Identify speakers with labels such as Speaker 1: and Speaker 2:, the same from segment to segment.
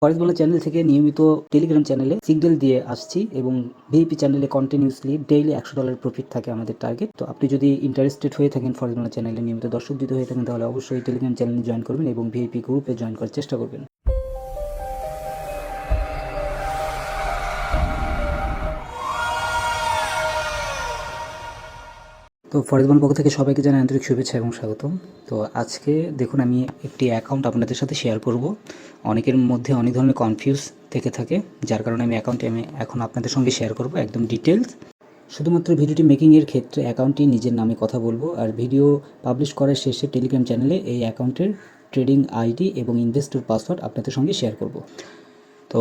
Speaker 1: ফরেক্স Bangla channel থেকে নিয়মিত Telegram চ্যানেলে সিগন্যাল দিয়ে আসছি এবং ভিপি চ্যানেলে কন্টিনিউসলি ডেইলি $100 প্রফিট থাকে আমাদের টার্গেট। তো আপনি যদি ইন্টারেস্টেড হয়ে থাকেন ফরেক্স বাংলা চ্যানেলে নিয়মিত দর্শক দিতে হয়ে থাকেন, তাহলে অবশ্যই টেলিগ্রাম চ্যানেলে জয়েন করবেন এবং ভিপি গ্রুপে জয়েন করার চেষ্টা করবেন। তো ফরেক্স বাংলার পক্ষ থেকে সবাইকে জানাই আন্তরিক শুভেচ্ছা এবং স্বাগতম। তো আজকে দেখুন, আমি একটি অ্যাকাউন্ট আপনাদের সাথে শেয়ার করব। অনেকের মধ্যে অনেক ধরনের কনফিউজ থেকে থাকে, যার কারণে আমি এখন আপনাদের সঙ্গে শেয়ার করব একদম ডিটেলস। শুধুমাত্র ভিডিওটি মেকিংয়ের ক্ষেত্রে অ্যাকাউন্টটি নিজের নামে কথা বলবো, আর ভিডিও পাবলিশ করার শেষে টেলিগ্রাম চ্যানেলে এই অ্যাকাউন্টের ট্রেডিং আইডি এবং ইনভেস্টর পাসওয়ার্ড আপনাদের সঙ্গে শেয়ার করব। তো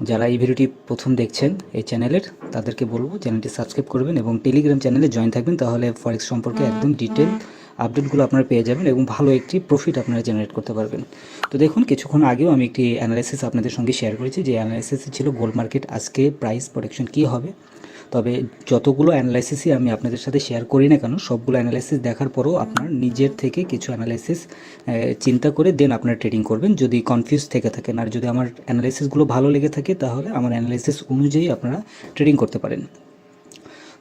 Speaker 1: যারা এই ভিডিওটি প্রথম দেখছেন এই চ্যানেলের, তাদেরকে বলবো চ্যানেলটি সাবস্ক্রাইব করবেন এবং টেলিগ্রাম চ্যানেলে জয়েন থাকবেন, তাহলে ফরেক্স সম্পর্কে একদম ডিটেল আপডেটগুলো আপনারা পেয়ে যাবেন এবং ভালো একটি প্রফিট আপনারা জেনারেট করতে পারবেন। তো দেখুন, কিছুক্ষণ আগেও আমি একটি অ্যানালাইসিস আপনাদের সঙ্গে শেয়ার করেছি, যে অ্যানালাইসিস ছিল গোল্ড মার্কেট আজকে প্রাইস প্রোডাকশন কী হবে। তবে যতগুলো অ্যানালাইসিসই আমি আপনাদের সাথে শেয়ার করি না কেন, সবগুলো অ্যানালাইসিস দেখার পরও আপনার নিজের থেকে কিছু অ্যানালাইসিস চিন্তা করে দেন আপনারা ট্রেডিং করবেন, যদি কনফিউজ থেকে থাকেন। আর যদি আমার অ্যানালাইসিসগুলো ভালো লেগে থাকে, তাহলে আমার অ্যানালাইসিস অনুযায়ী আপনারা ট্রেডিং করতে পারেন।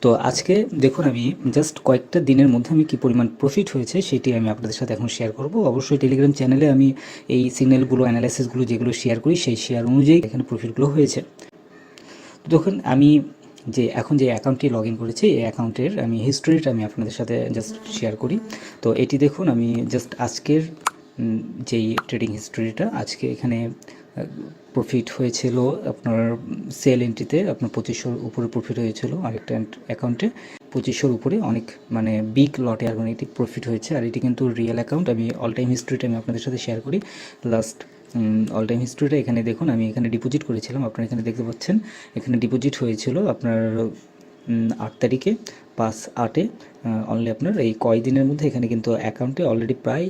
Speaker 1: তো আজকে দেখুন, আমি জাস্ট কয়েকটা দিনের মধ্যে আমি কী পরিমাণ প্রফিট হয়েছে সেটি আমি আপনাদের সাথে এখন শেয়ার করব। অবশ্যই টেলিগ্রাম চ্যানেলে আমি এই সিগন্যালগুলো, অ্যানালাইসিসগুলো যেগুলো শেয়ার করি, সেই শেয়ার অনুযায়ী এখানে প্রফিটগুলো হয়েছে। দেখুন, আমি এখন যে অ্যাকাউন্টটি লগ ইন করেছি, এই অ্যাকাউন্টের আমি হিস্টোরিটা আমি আপনাদের সাথে জাস্ট শেয়ার করি। তো এটি দেখুন, আমি জাস্ট আজকের যেই ট্রেডিং হিস্টোরিটা, আজকে এখানে প্রফিট হয়েছিল আপনার সেল এন্ট্রিতে আপনার 2500 উপরে প্রফিট হয়েছিল। আরেকটা অ্যাকাউন্টে 2500 উপরে অনেক বিগ লটে আর একটি প্রফিট হয়েছে। আর এটি কিন্তু রিয়েল অ্যাকাউন্ট। আমি অল টাইম হিস্ট্রিটা আমি আপনাদের সাথে শেয়ার করি। লাস্ট অল টাইম হিস্ট্রিটা এখানে দেখুন, আমি এখানে ডিপোজিট করেছিলাম, আপনারা এখানে দেখতে পাচ্ছেন। এখানে ডিপোজিট হয়েছিল আপনার 8 তারিখে 5/8 অনলি আপনার এই কয়দিনের মধ্যে এখানে কিন্তু অ্যাকাউন্টে অলরেডি প্রায়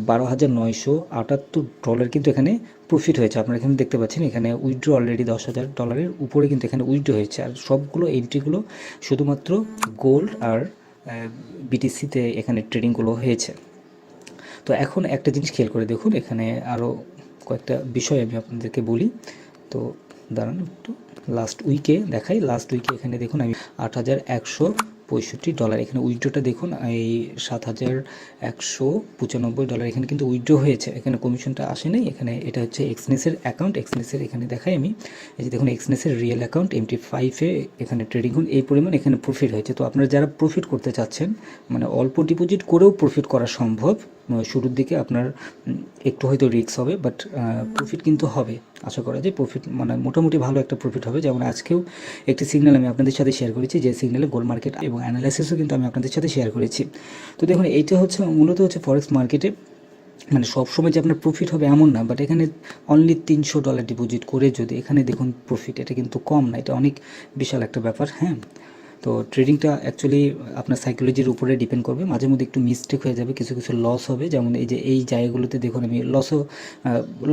Speaker 1: $12,978 কিন্তু এখানে প্রফিট হয়েছে। আপনারা এখানে দেখতে পাচ্ছেন, এখানে উইথড্র অলরেডি $10,000 উপরে কিন্তু এখানে উইথড্র হয়েছে। আর সবগুলো এন্ট্রিগুলো শুধুমাত্র গোল্ড আর বিটিসিতে এখানে ট্রেডিংগুলো হয়েছে। তো এখন একটা জিনিস খেয়াল করে দেখুন, এখানে আরও কয়েকটা বিষয় আমি আপনাদেরকে বলি। তো দাঁড়ান একটু, লাস্ট উইকে দেখাই। লাস্ট উইকে এখানে দেখুন, আমি $8,165 এখানে উইথড্রটা দেখুন, এই $7,195 এখানে কিন্তু উইথড্র হয়েছে। এখানে কমিশনটা আসে নাই। এখানে এটা হচ্ছে এক্সনেসের অ্যাকাউন্ট। এক্সনেসের এখানে দেখাই আমি, এই যে দেখুন, এক্সনেসের রিয়েল অ্যাকাউন্ট MT5-এ এখানে ট্রেডিং হন এই পরিমাণ এখানে প্রফিট হয়েছে। তো আপনারা যারা প্রফিট করতে চাচ্ছেন, অল্প ডিপোজিট করেও প্রফিট করা সম্ভব। শুরুর দিকে আপনার একটু হয়তো রিস্ক হবে, বাট প্রফিট কিন্তু হবে। আশা করা যায় প্রফিট মোটামুটি ভালো একটা প্রফিট হবে। যেমন আজকেও একটি সিগন্যাল আমি আপনাদের সাথে শেয়ার করেছি, যে সিগন্যালে গোল্ড মার্কেট এবং অ্যানালাইসিসও কিন্তু আমি আপনাদের সাথে শেয়ার করেছি। তো দেখুন, এইটা হচ্ছে মূলত হচ্ছে ফরেক্স মার্কেটে সবসময় যে আপনার প্রফিট হবে এমন না, বাট এখানে অনলি $300 ডিপোজিট করে যদি এখানে দেখুন প্রফিট, এটা কিন্তু কম না, এটা অনেক বিশাল একটা ব্যাপার। হ্যাঁ, তো ট্রেডিংটা অ্যাকচুয়ালি আপনার সাইকোলজির উপরে ডিপেন্ড করবে। মাঝে মধ্যে একটু মিস্টেক হয়ে যাবে, কিছু কিছু লস হবে। যেমন এই জায়গাগুলোতে দেখুন, আমি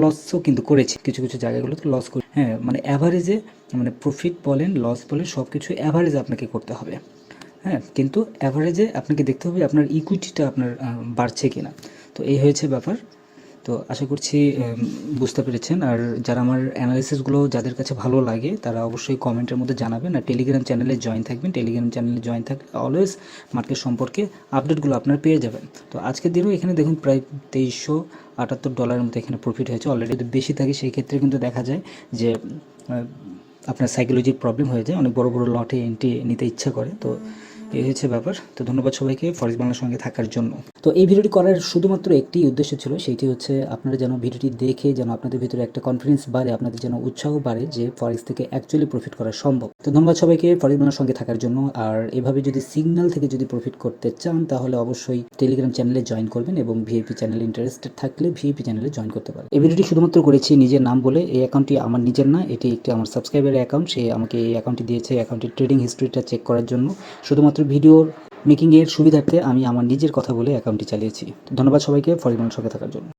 Speaker 1: লসও কিন্তু করেছি, কিছু কিছু জায়গাগুলোতে লস করি। হ্যাঁ, অ্যাভারেজে প্রফিট বলেন লস বলেন সব কিছু অ্যাভারেজে আপনাকে করতে হবে। হ্যাঁ, কিন্তু অ্যাভারেজে আপনাকে দেখতে হবে আপনার ইকুইটিটা আপনার বাড়ছে কিনা। তো এই হয়েছে ব্যাপার। তো আশা করছি বুঝতে পেরেছেন। আর যারা আমার অ্যানালিসিসগুলো যাদের কাছে ভালো লাগে, তারা অবশ্যই কমেন্টের মধ্যে জানাবেন। আর টেলিগ্রাম চ্যানেলে জয়েন থাকবেন। টেলিগ্রাম চ্যানেলে জয়েন থাকলে অলওয়েজ মার্কেট সম্পর্কে আপডেটগুলো আপনারা পেয়ে যাবেন। তো আজকের দিনেও এখানে দেখুন প্রায় $2378 মতো এখানে প্রফিট হয়েছে। অলরেডি যদি বেশি থাকে, সেই ক্ষেত্রে কিন্তু দেখা যায় যে আপনার সাইকোলজির প্রবলেম হয়ে যায়, অনেক বড় বড় লটে এন্ট্রি নিতে ইচ্ছা করে। তো এই হচ্ছে ব্যাপার। তো ধন্যবাদ সবাইকে ফরেক্স বাংলার সঙ্গে থাকার জন্য। তো এই ভিডিওটি করার শুধুমাত্র একটি উদ্দেশ্য ছিল, সেইটি হচ্ছে আপনারা যেন ভিডিওটি দেখে যেন আপনাদের ভিতরে একটা কনফিডেন্স বাড়ে, আপনাদের যেন উৎসাহ বাড়ে যে ফরেক্স থেকে অ্যাকচুয়ালি প্রফিট করা সম্ভব। তো ধন্যবাদ সবাইকে ফরেক্স বাংলার সঙ্গে থাকার জন্য। আর এভাবে যদি সিগন্যাল থেকে যদি প্রফিট করতে চান, তাহলে অবশ্যই টেলিগ্রাম চ্যানেলে জয়েন করবেন এবং ভিআইপি চ্যানেলে ইন্টারেস্টেড থাকলে ভিআইপি চ্যানেলে জয়েন করতে পারেন। এই ভিডিওটি শুধুমাত্র করেছি নিজের নাম বলে। এই অ্যাকাউন্টটি আমার নিজের না, এটি একটি আমার সাবস্ক্রাইবারের অ্যাকাউন্ট। সে আমাকে এই অ্যাকাউন্টটি দিয়েছে, অ্যাকাউন্টের ট্রেডিং হিস্ট্রিটা চেক করার জন্য। শুধুমাত্র ভিডিওর মেকিংয়ের সুবিধার্থে আমি আমার নিজের কথা বলে অ্যাকাউন্টটি চালিয়েছি। ধন্যবাদ সবাইকে ফরেক্স বাংলার সঙ্গে থাকার জন্য।